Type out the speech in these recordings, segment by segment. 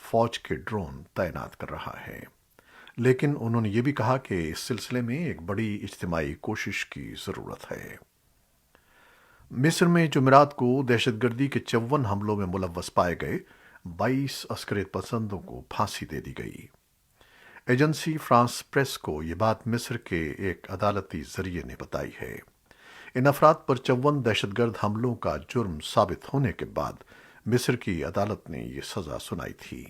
فوج کے ڈرون تعینات کر رہا ہے، لیکن انہوں نے یہ بھی کہا کہ اس سلسلے میں ایک بڑی اجتماعی کوشش کی ضرورت ہے۔ مصر میں جمعرات کو دہشت گردی کے 54 حملوں میں ملوث پائے گئے 22 عسکریت پسندوں کو پھانسی دے دی گئی۔ ایجنسی فرانس پریس کو یہ بات مصر کے ایک عدالتی ذریعے نے بتائی ہے۔ ان افراد پر 54 دہشت گرد حملوں کا جرم ثابت ہونے کے بعد مصر کی عدالت نے یہ سزا سنائی تھی۔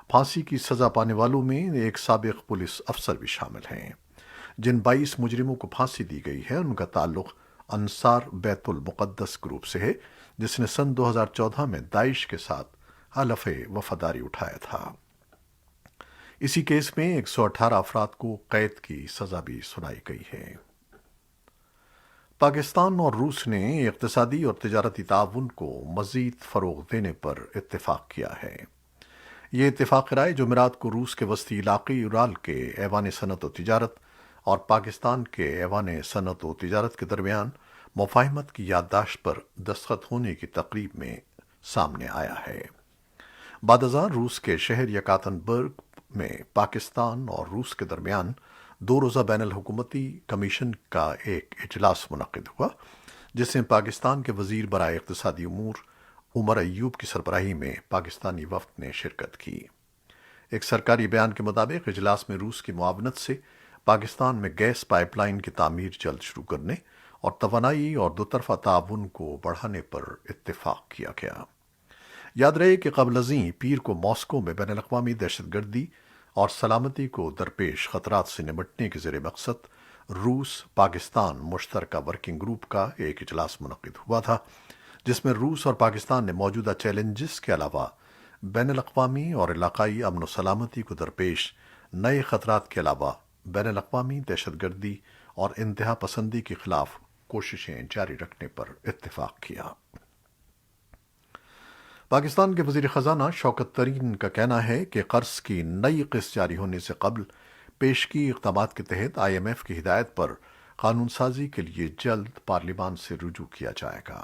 پھانسی کی سزا پانے والوں میں ایک سابق پولیس افسر بھی شامل ہیں۔ جن 22 مجرموں کو پھانسی دی گئی ہے ان کا تعلق انصار بیت المقدس گروپ سے ہے، جس نے سن 2014 میں داعش کے ساتھ حلف وفاداری اٹھایا تھا۔ اسی کیس میں 118 افراد کو قید کی سزا بھی سنائی گئی ہے۔ پاکستان اور روس نے اقتصادی اور تجارتی تعاون کو مزید فروغ دینے پر اتفاق کیا ہے۔ یہ اتفاق رائے جمعرات کو روس کے وسطی علاقے یورال کے ایوان صنعت و تجارت اور پاکستان کے ایوان صنعت و تجارت کے درمیان مفاہمت کی یادداشت پر دستخط ہونے کی تقریب میں سامنے آیا ہے۔ بعد ازاں روس کے شہر یکاتنبرگ میں پاکستان اور روس کے درمیان 2 روزہ بین الحکومتی کمیشن کا ایک اجلاس منعقد ہوا، جس میں پاکستان کے وزیر برائے اقتصادی امور عمر ایوب کی سربراہی میں پاکستانی وفد نے شرکت کی۔ ایک سرکاری بیان کے مطابق اجلاس میں روس کی معاونت سے پاکستان میں گیس پائپ لائن کی تعمیر جلد شروع کرنے اور توانائی اور دوطرفہ تعاون کو بڑھانے پر اتفاق کیا گیا۔ یاد رہے کہ قبل ازیں پیر کو ماسکو میں بین الاقوامی دہشت گردی اور سلامتی کو درپیش خطرات سے نمٹنے کے زیر مقصد روس پاکستان مشترکہ ورکنگ گروپ کا ایک اجلاس منعقد ہوا تھا، جس میں روس اور پاکستان نے موجودہ چیلنجز کے علاوہ بین الاقوامی اور علاقائی امن و سلامتی کو درپیش نئے خطرات کے علاوہ بین الاقوامی دہشت گردی اور انتہا پسندی کے خلاف کوششیں جاری رکھنے پر اتفاق کیا۔ پاکستان کے وزیر خزانہ شوکت ترین کا کہنا ہے کہ قرض کی نئی قسط جاری ہونے سے قبل پیش کی اقدامات کے تحت IMF کی ہدایت پر قانون سازی کے لیے جلد پارلیمان سے رجوع کیا جائے گا۔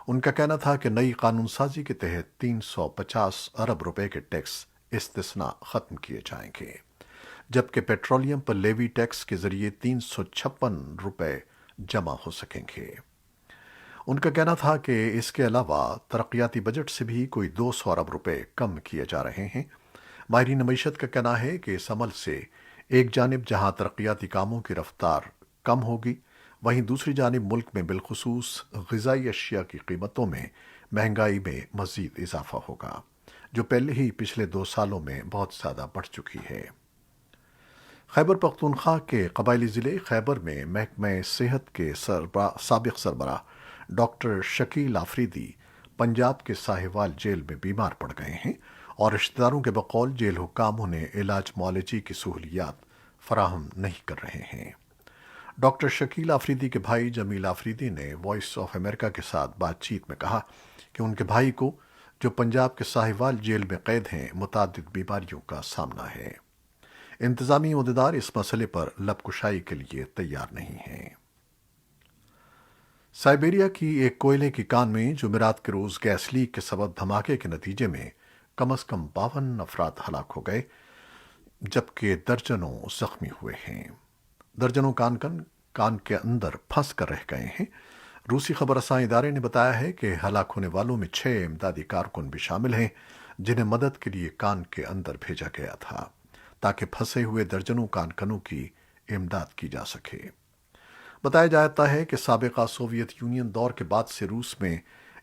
ان کا کہنا تھا کہ نئی قانون سازی کے تحت 350 ارب روپے کے ٹیکس استثناء ختم کیے جائیں گے، جبکہ پیٹرولیم پر لیوی ٹیکس کے ذریعے 356 روپے جمع ہو سکیں گے۔ ان کا کہنا تھا کہ اس کے علاوہ ترقیاتی بجٹ سے بھی کوئی 200 ارب روپے کم کیے جا رہے ہیں۔ ماہرین معیشت کا کہنا ہے کہ اس عمل سے ایک جانب جہاں ترقیاتی کاموں کی رفتار کم ہوگی، وہیں دوسری جانب ملک میں بالخصوص غذائی اشیاء کی قیمتوں میں مہنگائی میں مزید اضافہ ہوگا، جو پہلے ہی پچھلے 2 سالوں میں بہت زیادہ بڑھ چکی ہے۔ خیبر پختونخوا کے قبائلی ضلع خیبر میں محکمہ صحت کے سابق سربراہ ڈاکٹر شکیل آفریدی پنجاب کے ساہیوال جیل میں بیمار پڑ گئے ہیں اور رشتہ داروں کے بقول جیل حکام انہیں علاج معالجے کی سہولیات فراہم نہیں کر رہے ہیں۔ ڈاکٹر شکیل آفریدی کے بھائی جمیل آفریدی نے وائس آف امریکہ کے ساتھ بات چیت میں کہا کہ ان کے بھائی کو، جو پنجاب کے ساہیوال جیل میں قید ہیں، متعدد بیماریوں کا سامنا ہے۔ انتظامی عہدیدار اس مسئلے پر لب کشائی کے لیے تیار نہیں ہیں۔ سائبیریا کی ایک کوئلے کی کان میں جمعرات کے روز گیس لیک کے سبب دھماکے کے نتیجے میں کم از کم 52 افراد ہلاک ہو گئے، جبکہ درجنوں زخمی ہوئے ہیں۔ درجنوں کان کے اندر پھنس کر رہ گئے ہیں۔ روسی خبر رساں ادارے نے بتایا ہے کہ ہلاک ہونے والوں میں 6 امدادی کارکن بھی شامل ہیں، جنہیں مدد کے لیے کان کے اندر بھیجا گیا تھا تاکہ پھنسے ہوئے درجنوں کانکنوں کی امداد کی جا سکے۔ بتایا جاتا ہے کہ سابقہ سوویت یونین دور کے بعد سے روس میں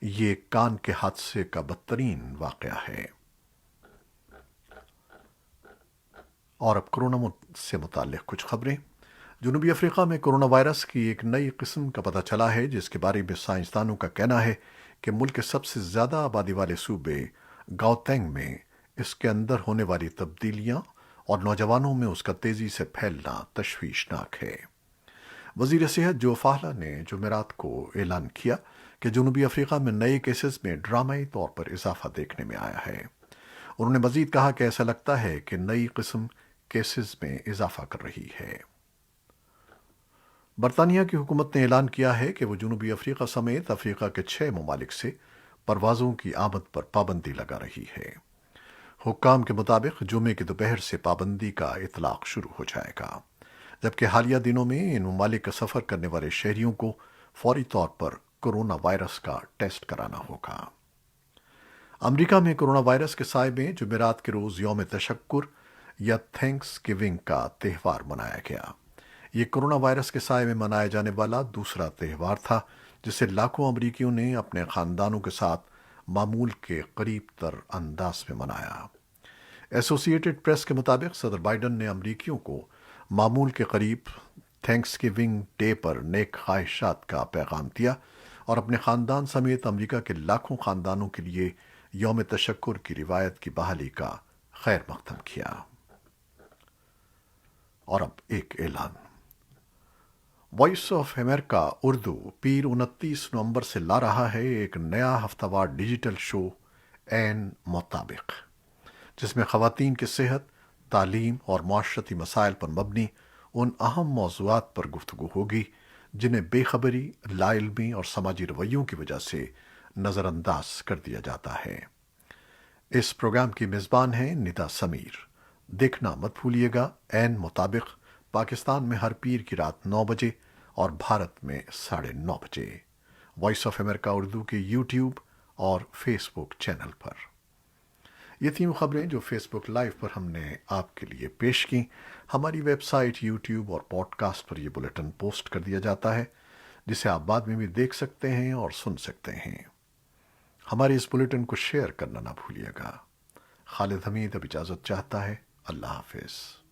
یہ کان کے حادثے کا بدترین واقعہ ہے۔ اور اب کورونا سے متعلق کچھ خبریں۔ جنوبی افریقہ میں کورونا وائرس کی ایک نئی قسم کا پتہ چلا ہے، جس کے بارے میں سائنسدانوں کا کہنا ہے کہ ملک کے سب سے زیادہ آبادی والے صوبے گاؤتینگ میں اس کے اندر ہونے والی تبدیلیاں اور نوجوانوں میں اس کا تیزی سے پھیلنا تشویشناک ہے۔ وزیر صحت جو فاہلا نے جمعرات کو اعلان کیا کہ جنوبی افریقہ میں نئے کیسز میں ڈرامائی طور پر اضافہ دیکھنے میں آیا ہے۔ انہوں نے مزید کہا کہ ایسا لگتا ہے کہ نئی قسم کیسز میں اضافہ کر رہی ہے۔ برطانیہ کی حکومت نے اعلان کیا ہے کہ وہ جنوبی افریقہ سمیت افریقہ کے 6 ممالک سے پروازوں کی آمد پر پابندی لگا رہی ہے۔ حکام کے مطابق جمعے کی دوپہر سے پابندی کا اطلاق شروع ہو جائے گا، جبکہ حالیہ دنوں میں ان ممالک کا سفر کرنے والے شہریوں کو فوری طور پر کورونا وائرس کا ٹیسٹ کرانا ہوگا۔ امریکہ میں کورونا وائرس کے سائے میں جمعرات کے روز یوم تشکر یا تھینکس گیونگ کا تہوار منایا گیا۔ یہ کورونا وائرس کے سائے میں منایا جانے والا دوسرا تہوار تھا جسے لاکھوں امریکیوں نے اپنے خاندانوں کے ساتھ معمول کے قریب تر انداز میں منایا۔ ایسوسی ایٹڈ پریس کے مطابق صدر بائیڈن نے امریکیوں کو معمول کے قریب تھینکس گیونگ ڈے پر نیک خواہشات کا پیغام دیا اور اپنے خاندان سمیت امریکہ کے لاکھوں خاندانوں کے لیے یوم تشکر کی روایت کی بحالی کا خیر مقدم کیا۔ اور اب ایک اعلان۔ وائس آف امریکہ اردو پیر 29 نومبر سے لا رہا ہے ایک نیا ہفتہ وار ڈیجیٹل شو عین مطابق، جس میں خواتین کی صحت، تعلیم اور معاشرتی مسائل پر مبنی ان اہم موضوعات پر گفتگو ہوگی جنہیں بے خبری، لا علمی اور سماجی رویوں کی وجہ سے نظر انداز کر دیا جاتا ہے۔ اس پروگرام کی میزبان ہیں ندا سمیر۔ دیکھنا مت بھولیے گا۔ عین مطابق پاکستان میں ہر پیر کی رات 9 بجے اور بھارت میں 9:30 بجے وائس آف امریکہ اردو کے یوٹیوب اور فیس بک چینل پر۔ یہ تھیں وہ خبریں جو فیس بک لائیو پر ہم نے آپ کے لیے پیش کی۔ ہماری ویب سائٹ، یوٹیوب اور پوڈ کاسٹ پر یہ بلیٹن پوسٹ کر دیا جاتا ہے، جسے آپ بعد میں بھی دیکھ سکتے ہیں اور سن سکتے ہیں۔ ہمارے اس بلیٹن کو شیئر کرنا نہ بھولیے گا۔ خالد حمید اب اجازت چاہتا ہے۔ اللہ حافظ۔